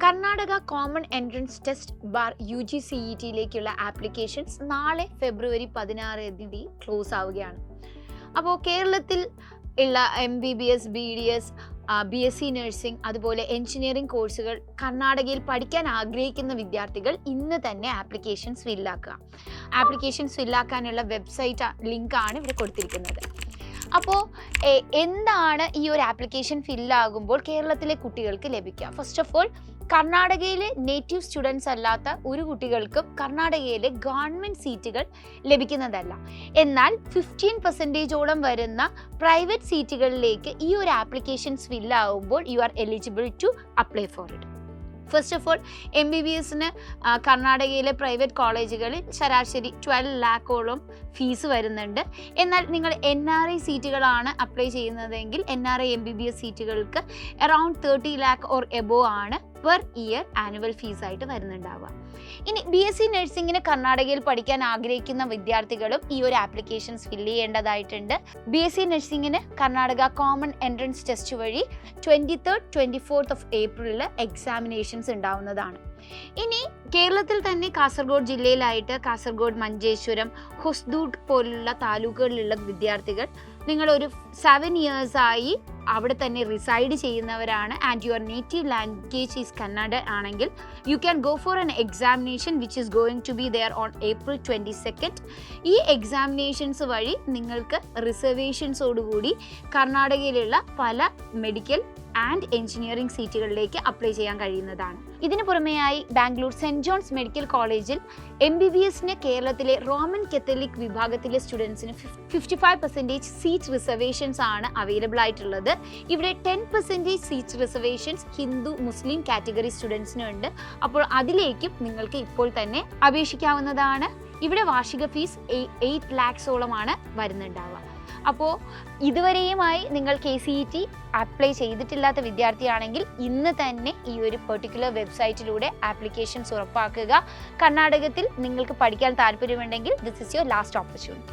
Karnataka common entrance test ബാർ UGCETയിലേക്കുള്ള applications നാളെ ഫെബ്രുവരി 16 ക്ലോസ് ആവുകയാണ്. അപ്പോൾ കേരളത്തിൽ ഉള്ള MBBS, BDS, BSc നഴ്സിംഗ് അതുപോലെ എഞ്ചിനീയറിംഗ് കോഴ്സുകൾ കർണാടകയിൽ പഠിക്കാൻ ആഗ്രഹിക്കുന്ന വിദ്യാർത്ഥികൾ ഇന്ന് തന്നെ ആപ്ലിക്കേഷൻസ് ഫില്ലാക്കുക. ആപ്ലിക്കേഷൻസ് ഫില്ലാക്കാനുള്ള വെബ്സൈറ്റ് ലിങ്കാണ് ഇവിടെ കൊടുത്തിരിക്കുന്നത്. അപ്പോൾ എന്താണ് ഈ ഒരു ആപ്ലിക്കേഷൻ ഫില്ലാകുമ്പോൾ കേരളത്തിലെ കുട്ടികൾക്ക് ലഭിക്കുക? ഫസ്റ്റ് ഓഫ് ഓൾ, കർണാടകയിലെ നേറ്റീവ് സ്റ്റുഡൻസ് അല്ലാത്ത ഒരു കുട്ടികൾക്കും കർണാടകയിലെ ഗവൺമെൻറ് സീറ്റുകൾ ലഭിക്കുന്നതല്ല. എന്നാൽ 15% വരുന്ന പ്രൈവറ്റ് സീറ്റുകളിലേക്ക് ഈ ഒരു ആപ്ലിക്കേഷൻസ് ഫില്ലാകുമ്പോൾ you are eligible to apply for it. First of all, MBBSന് കർണാടകയിലെ പ്രൈവറ്റ് കോളേജുകളിൽ ശരാശരി 12 lakhോളം ഫീസ് വരുന്നുണ്ട്. എന്നാൽ നിങ്ങൾ NRI സീറ്റുകളാണ് അപ്ലൈ ചെയ്യുന്നതെങ്കിൽ NRI MBBS സീറ്റുകൾക്ക് അറൗണ്ട് 30 lakh ഓർ എബോവ് ആണ് പെർ ഇയർ ആനുവൽ ഫീസായിട്ട് വരുന്നുണ്ടാവുക. ഇനി BSc നഴ്സിംഗിന് കർണാടകയിൽ പഠിക്കാൻ ആഗ്രഹിക്കുന്ന വിദ്യാർത്ഥികളും ഈ ഒരു ആപ്ലിക്കേഷൻസ് ഫില്ല് ചെയ്യേണ്ടതായിട്ടുണ്ട്. BSc നഴ്സിംഗിന് കർണാടക കോമൺ എൻട്രൻസ് ടെസ്റ്റ് വഴി 23rd, 24th of April examinations ഉണ്ടാവുന്നതാണ്. ഇനി കേരളത്തിൽ തന്നെ കാസർഗോഡ് ജില്ലയിലായിട്ട് കാസർഗോഡ്, മഞ്ചേശ്വരം, ഹൊസ്ദൂഡ് പോലുള്ള താലൂക്കുകളിലുള്ള വിദ്യാർത്ഥികൾ നിങ്ങളൊരു 7 years ആയി അവിടെ തന്നെ റിസൈഡ് ചെയ്യുന്നവരാണ് and your native language is Kannada ആണെങ്കിൽ you can go for an examination which is going to be there on April 22nd. ഈ എക്സാമിനേഷൻസ് വഴി നിങ്ങൾക്ക് റിസർവേഷൻസോടുകൂടി കർണാടകയിലുള്ള പല മെഡിക്കൽ ആൻഡ് എഞ്ചിനീയറിംഗ് സീറ്റുകളിലേക്ക് അപ്ലൈ ചെയ്യാൻ കഴിയുന്നതാണ്. ഇതിനു പുറമെയായി ബാംഗ്ലൂർ സെൻറ് ജോൺസ് മെഡിക്കൽ കോളേജിൽ MBBSന് കേരളത്തിലെ റോമൻ കത്തോലിക് വിഭാഗത്തിലെ സ്റ്റുഡൻസിന് 55% സീറ്റ് റിസർവേഷൻസ് ആണ് അവൈലബിൾ ആയിട്ടുള്ളത്. ഇവിടെ 10% സീറ്റ് റിസർവേഷൻസ് ഹിന്ദു, മുസ്ലിം കാറ്റഗറി സ്റ്റുഡൻസിനുണ്ട്. അപ്പോൾ അതിലേക്കും നിങ്ങൾക്ക് ഇപ്പോൾ തന്നെ അപേക്ഷിക്കാവുന്നതാണ്. ഇവിടെ വാർഷിക ഫീസ് 8 lakhsോളമാണ് വരുന്നുണ്ടാവുക. അപ്പോൾ ഇതുവരെയുമായി നിങ്ങൾ KCET അപ്ലൈ ചെയ്തിട്ടില്ലാത്ത വിദ്യാർത്ഥിയാണെങ്കിൽ ഇന്ന് തന്നെ ഈ ഒരു പെർട്ടിക്കുലർ വെബ്സൈറ്റിലൂടെ ആപ്ലിക്കേഷൻസ് ഉറപ്പാക്കുക. കർണാടകത്തിൽ നിങ്ങൾക്ക് പഠിക്കാൻ താല്പര്യമുണ്ടെങ്കിൽ this is your last opportunity.